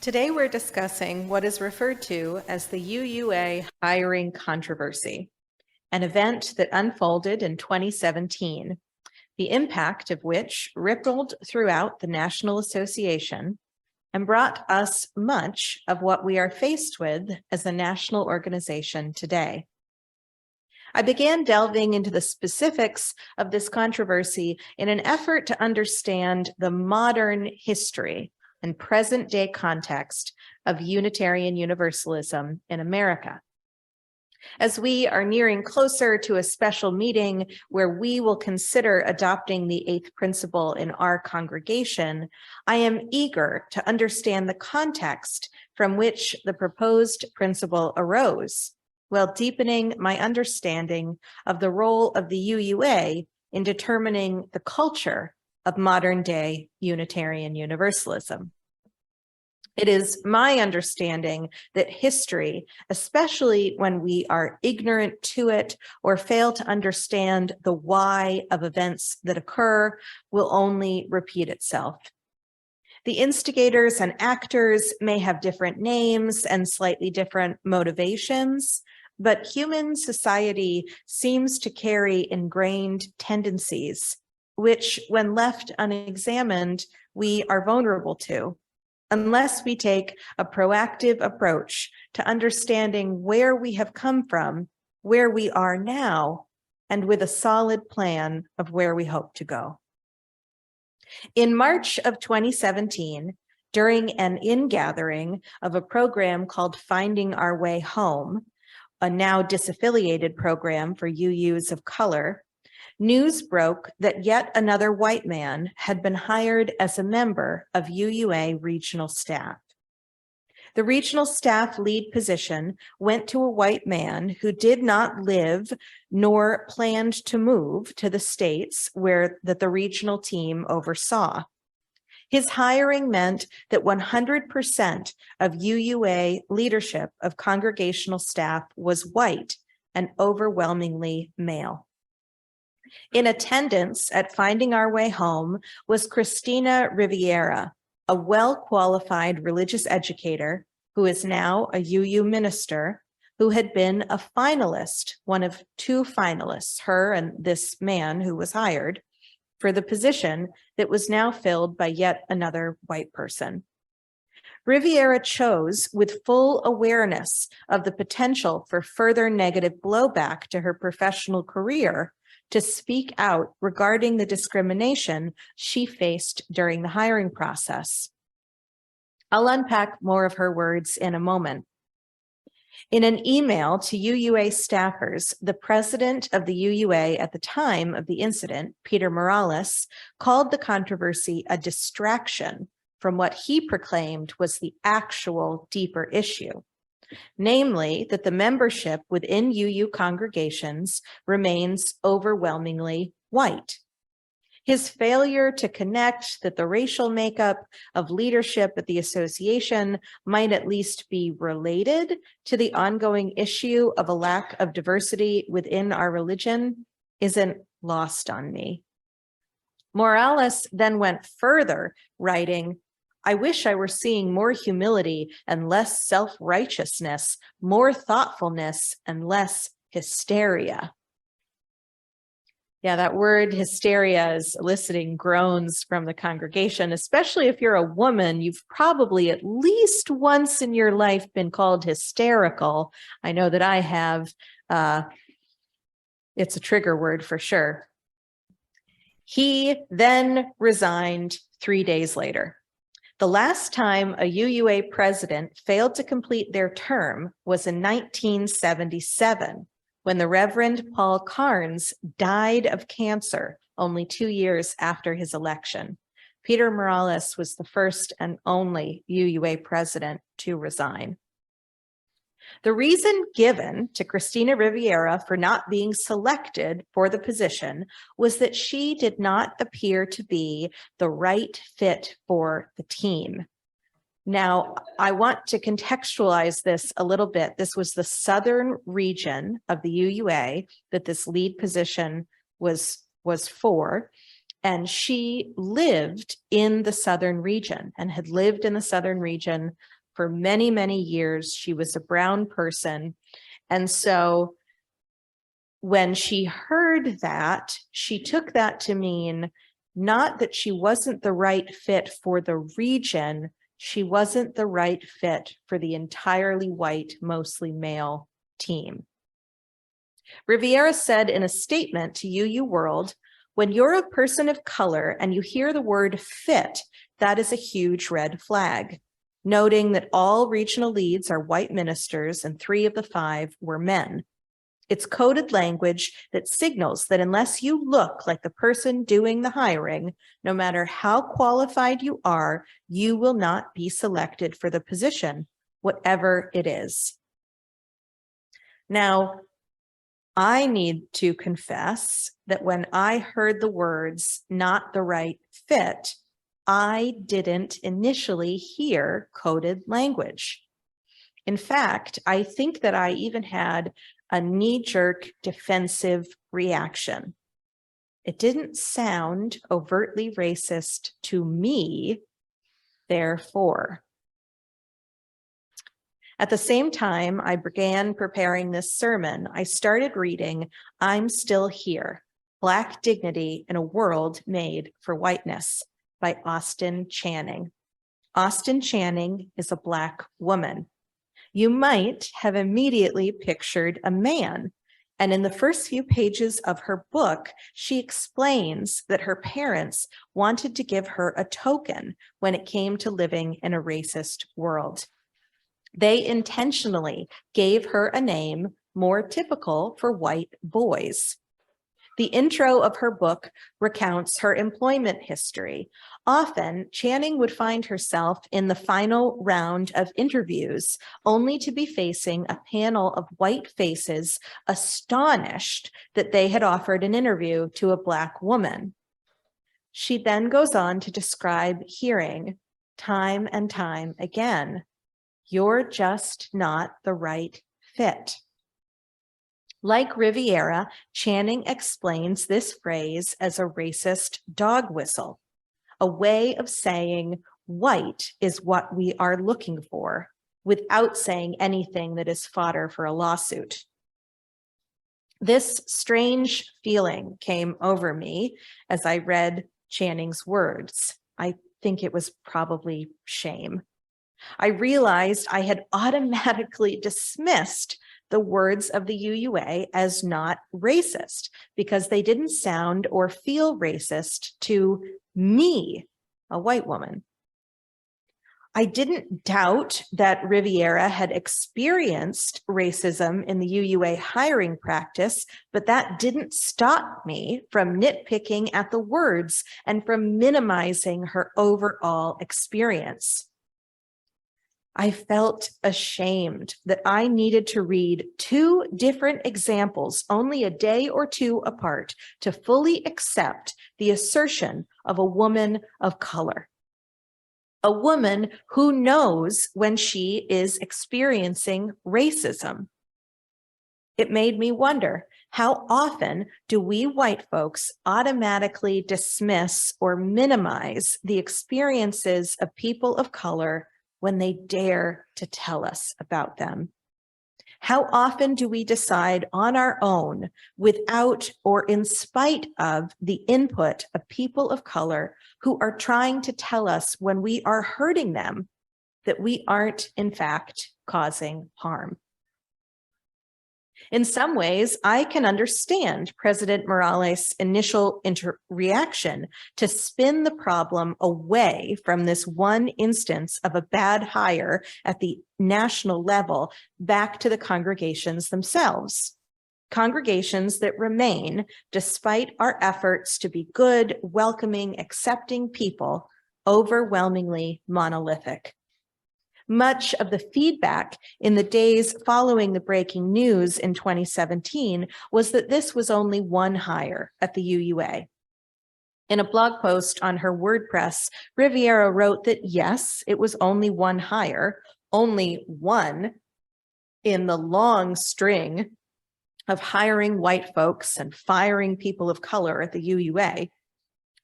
Today we're discussing what is referred to as the UUA Hiring Controversy, an event that unfolded in 2017, the impact of which rippled throughout the National Association and brought us much of what we are faced with as a national organization today. I began delving into the specifics of this controversy in an effort to understand the modern history and present-day context of Unitarian Universalism in America. As we are nearing closer to a special meeting where we will consider adopting the eighth principle in our congregation, I am eager to understand the context from which the proposed principle arose, while deepening my understanding of the role of the UUA in determining the culture of modern-day Unitarian Universalism. It is my understanding that history, especially when we are ignorant to it or fail to understand the why of events that occur, will only repeat itself. The instigators and actors may have different names and slightly different motivations, but human society seems to carry ingrained tendencies, which, when left unexamined, we are vulnerable to, unless we take a proactive approach to understanding where we have come from, where we are now, and with a solid plan of where we hope to go. In March of 2017, during an ingathering of a program called Finding Our Way Home, a now disaffiliated program for UUs of color, news broke that yet another white man had been hired as a member of UUA regional staff. The regional staff lead position went to a white man who did not live nor planned to move to the states that the regional team oversaw. His hiring meant that 100% of UUA leadership of congregational staff was white and overwhelmingly male. In attendance at Finding Our Way Home was Christina Riviera, a well-qualified religious educator who is now a UU minister, who had been a finalist, one of two finalists, her and this man who was hired, for the position that was now filled by yet another white person. Riviera chose, with full awareness of the potential for further negative blowback to her professional career, to speak out regarding the discrimination she faced during the hiring process. I'll unpack more of her words in a moment. In an email to UUA staffers, the president of the UUA at the time of the incident, Peter Morales, called the controversy a distraction from what he proclaimed was the actual deeper issue, namely that the membership within UU congregations remains overwhelmingly white. His failure to connect that the racial makeup of leadership at the association might at least be related to the ongoing issue of a lack of diversity within our religion isn't lost on me. Morales then went further, writing, "I wish I were seeing more humility and less self-righteousness, more thoughtfulness and less hysteria." Yeah, that word hysteria is eliciting groans from the congregation, especially if you're a woman. You've probably at least once in your life been called hysterical. I know that I have. It's a trigger word for sure. He then resigned 3 days later. The last time a UUA president failed to complete their term was in 1977, when the Reverend Paul Carnes died of cancer only 2 years after his election. Peter Morales was the first and only UUA president to resign. The reason given to Christina Riviera for not being selected for the position was that she did not appear to be the right fit for the team. Now, I want to contextualize this a little bit. This was the southern region of the UUA that this lead position was for. And she lived in the southern region and had lived in the southern region for many, many years. She was a brown person. And so when she heard that, she took that to mean not that she wasn't the right fit for the region, she wasn't the right fit for the entirely white, mostly male team. Riviera said in a statement to UU World, "When you're a person of color and you hear the word fit, that is a huge red flag," noting that all regional leads are white ministers and 3 of the 5 were men. It's coded language that signals that unless you look like the person doing the hiring, no matter how qualified you are, you will not be selected for the position, whatever it is. Now, I need to confess that when I heard the words "not the right fit," I didn't initially hear coded language. In fact, I think that I even had a knee-jerk defensive reaction. It didn't sound overtly racist to me, therefore. At the same time I began preparing this sermon, I started reading "I'm Still Here, Black Dignity in a World Made for Whiteness" by Austin Channing. Austin Channing is a Black woman. You might have immediately pictured a man, and in the first few pages of her book, she explains that her parents wanted to give her a token when it came to living in a racist world. They intentionally gave her a name more typical for white boys. The intro of her book recounts her employment history. Often, Channing would find herself in the final round of interviews, only to be facing a panel of white faces, astonished that they had offered an interview to a Black woman. She then goes on to describe hearing time and time again, "You're just not the right fit." Like Riviera, Channing explains this phrase as a racist dog whistle, a way of saying white is what we are looking for, without saying anything that is fodder for a lawsuit. This strange feeling came over me as I read Channing's words. I think it was probably shame. I realized I had automatically dismissed the words of the UUA as not racist because they didn't sound or feel racist to me, a white woman. I didn't doubt that Riviera had experienced racism in the UUA hiring practice, but that didn't stop me from nitpicking at the words and from minimizing her overall experience. I felt ashamed that I needed to read 2 different examples only a day or 2 apart to fully accept the assertion of a woman of color. A woman who knows when she is experiencing racism. It made me wonder, how often do we white folks automatically dismiss or minimize the experiences of people of color when they dare to tell us about them? How often do we decide on our own, without or in spite of the input of people of color who are trying to tell us when we are hurting them, that we aren't in fact causing harm? In some ways, I can understand President Morales' initial reaction to spin the problem away from this one instance of a bad hire at the national level back to the congregations themselves. Congregations that remain, despite our efforts to be good, welcoming, accepting people, overwhelmingly monolithic. Much of the feedback in the days following the breaking news in 2017 was that this was only one hire at the UUA. In a blog post on her WordPress, Riviera wrote that yes, it was only one hire, only one in the long string of hiring white folks and firing people of color at the UUA.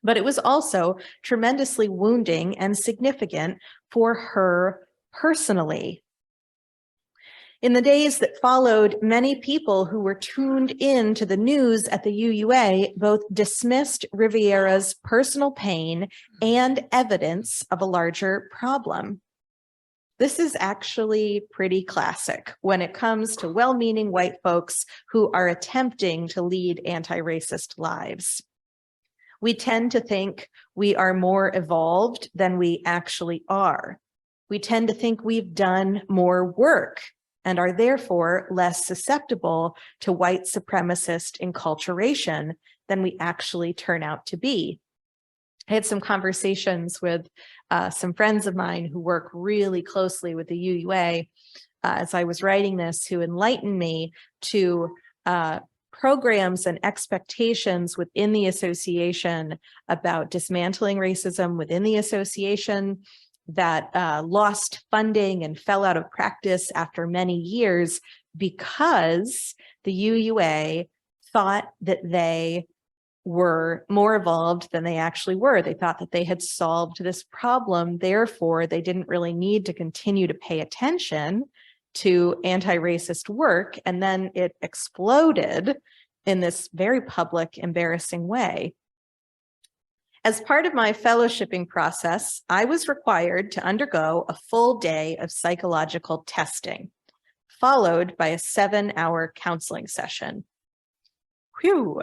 But it was also tremendously wounding and significant for her personally. In the days that followed, many people who were tuned in to the news at the UUA both dismissed Riviera's personal pain and evidence of a larger problem. This is actually pretty classic when it comes to well-meaning white folks who are attempting to lead anti-racist lives. We tend to think we are more evolved than we actually are. We tend to think we've done more work and are therefore less susceptible to white supremacist enculturation than we actually turn out to be. I had some conversations with some friends of mine who work really closely with the UUA as I was writing this, who enlightened me to programs and expectations within the association about dismantling racism within the association that lost funding and fell out of practice after many years because the UUA thought that they were more evolved than they actually were. They thought that they had solved this problem. Therefore, they didn't really need to continue to pay attention to anti-racist work. And then it exploded in this very public, embarrassing way. As part of my fellowshipping process, I was required to undergo a full day of psychological testing, followed by a 7-hour counseling session. Whew.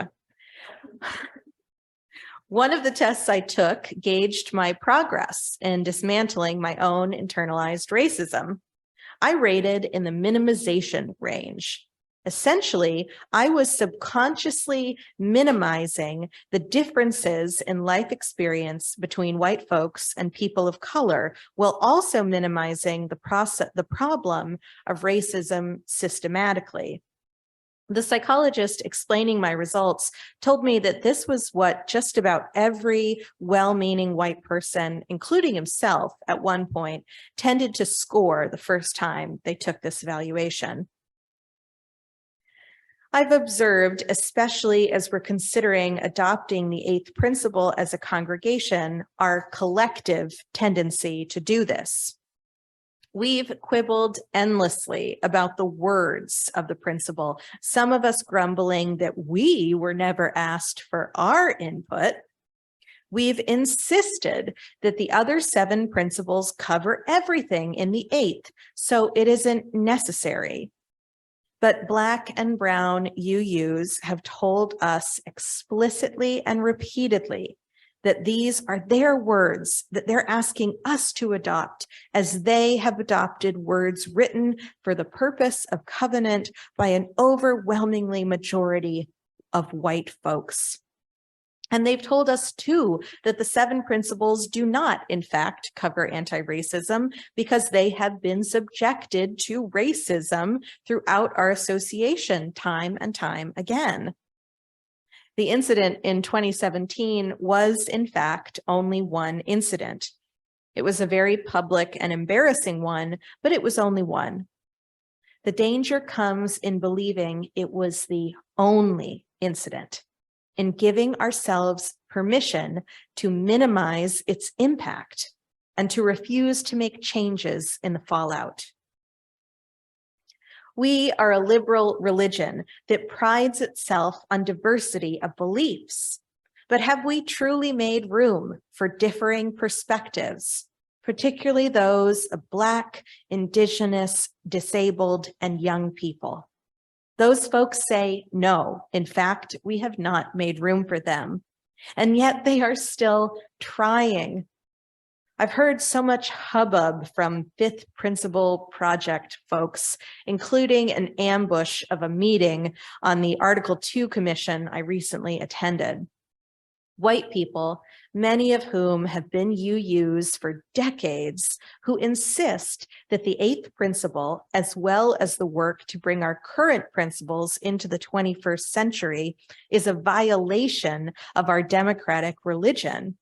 One of the tests I took gauged my progress in dismantling my own internalized racism. I rated in the minimization range. Essentially, I was subconsciously minimizing the differences in life experience between white folks and people of color, while also minimizing the problem of racism systematically. The psychologist explaining my results told me that this was what just about every well-meaning white person, including himself at one point, tended to score the first time they took this evaluation. I've observed, especially as we're considering adopting the 8th principle as a congregation, our collective tendency to do this. We've quibbled endlessly about the words of the principle, some of us grumbling that we were never asked for our input. We've insisted that the other 7 principles cover everything in the 8th, so it isn't necessary. But Black and Brown UUs have told us explicitly and repeatedly that these are their words that they're asking us to adopt, as they have adopted words written for the purpose of covenant by an overwhelmingly majority of white folks. And they've told us too that the 7 principles do not, in fact, cover anti-racism because they have been subjected to racism throughout our association time and time again. The incident in 2017 was, in fact, only one incident. It was a very public and embarrassing one, but it was only one. The danger comes in believing it was the only incident, in giving ourselves permission to minimize its impact and to refuse to make changes in the fallout. We are a liberal religion that prides itself on diversity of beliefs, but have we truly made room for differing perspectives, particularly those of Black, Indigenous, disabled, and young people? Those folks say no. In fact, we have not made room for them, and yet they are still trying. I've heard so much hubbub from 5th Principle Project folks, including an ambush of a meeting on the Article 2 Commission I recently attended. White people, many of whom have been UUs for decades, who insist that the 8th principle, as well as the work to bring our current principles into the 21st century, is a violation of our democratic religion,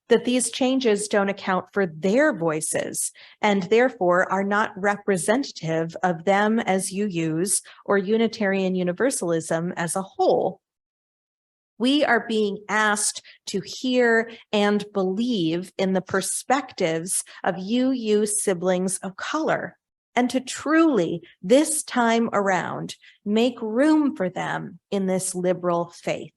that these changes don't account for their voices and therefore are not representative of them as UUs or Unitarian Universalism as a whole. We are being asked to hear and believe in the perspectives of UU siblings of color, and to truly, this time around, make room for them in this liberal faith.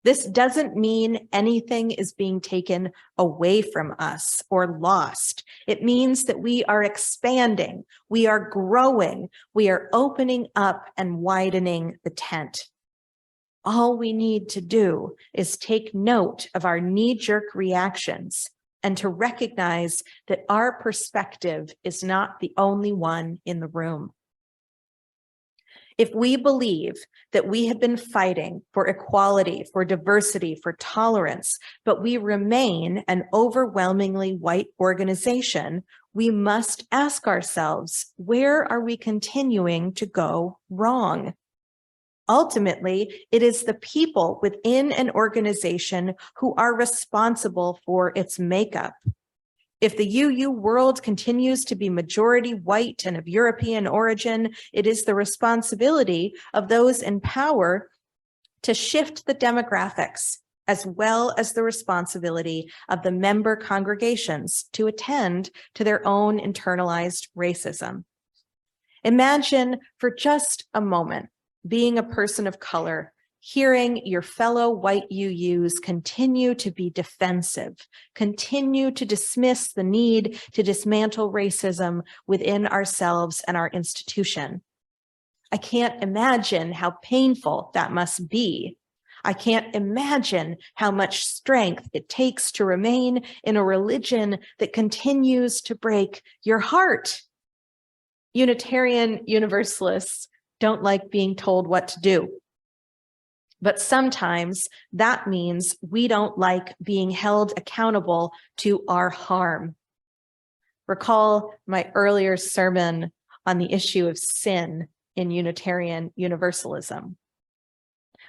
This doesn't mean anything is being taken away from us or lost. It means that we are expanding, we are growing, we are opening up and widening the tent. All we need to do is take note of our knee-jerk reactions and to recognize that our perspective is not the only one in the room. If we believe that we have been fighting for equality, for diversity, for tolerance, but we remain an overwhelmingly white organization, we must ask ourselves, where are we continuing to go wrong? Ultimately, it is the people within an organization who are responsible for its makeup. If the UU world continues to be majority white and of European origin, it is the responsibility of those in power to shift the demographics, as well as the responsibility of the member congregations to attend to their own internalized racism. Imagine for just a moment being a person of color, hearing your fellow white UUs continue to be defensive, continue to dismiss the need to dismantle racism within ourselves and our institution. I can't imagine how painful that must be. I can't imagine how much strength it takes to remain in a religion that continues to break your heart. Unitarian Universalists don't like being told what to do. But sometimes that means we don't like being held accountable to our harm. Recall my earlier sermon on the issue of sin in Unitarian Universalism.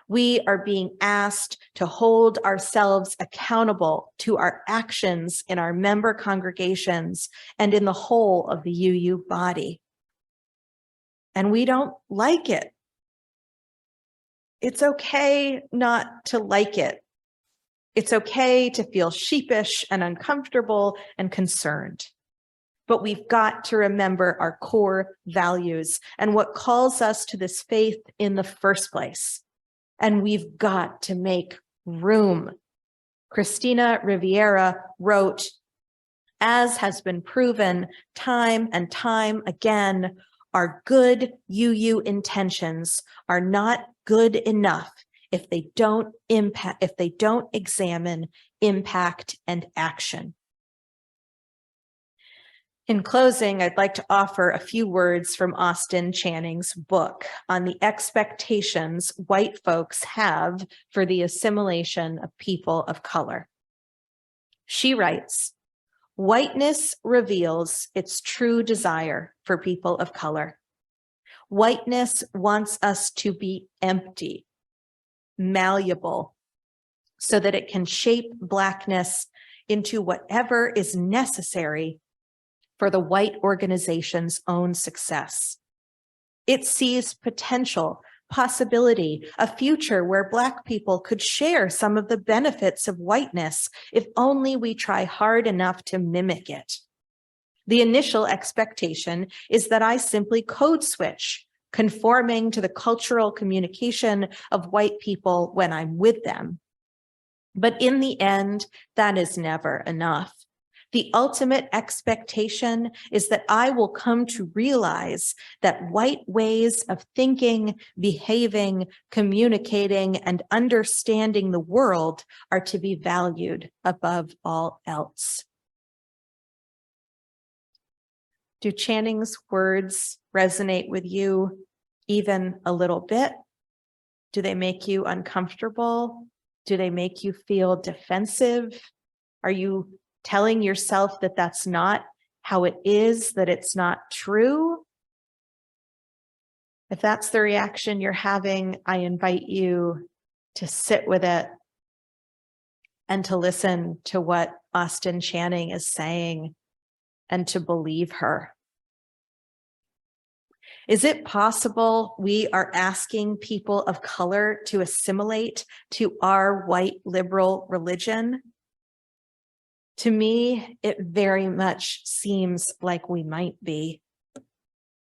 We are being asked to hold ourselves accountable to our actions in our member congregations and in the whole of the UU body. And we don't like it. It's okay not to like it. It's okay to feel sheepish and uncomfortable and concerned. But we've got to remember our core values and what calls us to this faith in the first place. And we've got to make room. Christina Riviera wrote, "As has been proven time and time again, our good UU intentions are not good enough if they don't examine impact and action." In closing, I'd like to offer a few words from Austin Channing's book on the expectations white folks have for the assimilation of people of color. She writes, "Whiteness reveals its true desire for people of color. Whiteness wants us to be empty, malleable, so that it can shape Blackness into whatever is necessary for the white organization's own success. It sees potential, possibility, a future where Black people could share some of the benefits of whiteness if only we try hard enough to mimic it. The initial expectation is that I simply code switch, conforming to the cultural communication of white people when I'm with them. But in the end, that is never enough. The ultimate expectation is that I will come to realize that white ways of thinking, behaving, communicating, and understanding the world are to be valued above all else." Do Channing's words resonate with you even a little bit? Do they make you uncomfortable? Do they make you feel defensive? Are you telling yourself that that's not how it is, that it's not true? If that's the reaction you're having, I invite you to sit with it and to listen to what Austin Channing is saying and to believe her. Is it possible we are asking people of color to assimilate to our white liberal religion? To me, it very much seems like we might be.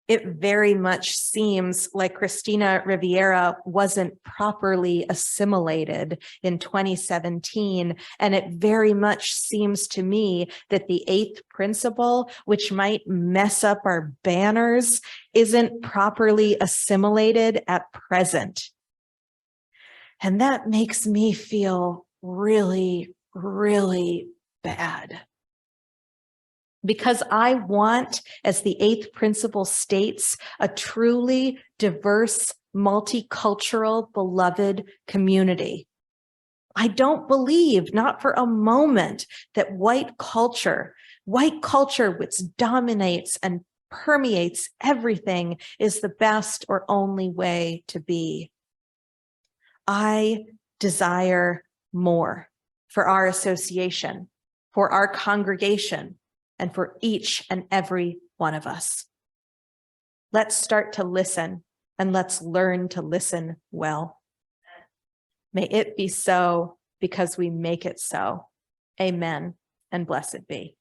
It very much seems like Cristina Riviera wasn't properly assimilated in 2017. And it very much seems to me that the eighth principle, which might mess up our banners, isn't properly assimilated at present. And that makes me feel really, really bad. Because I want, as the eighth principle states, a truly diverse, multicultural, beloved community. I don't believe, not for a moment, that white culture which dominates and permeates everything, is the best or only way to be. I desire more for our association, for our congregation, and for each and every one of us. Let's start to listen, and let's learn to listen well. May it be so, because we make it so. Amen, and blessed be.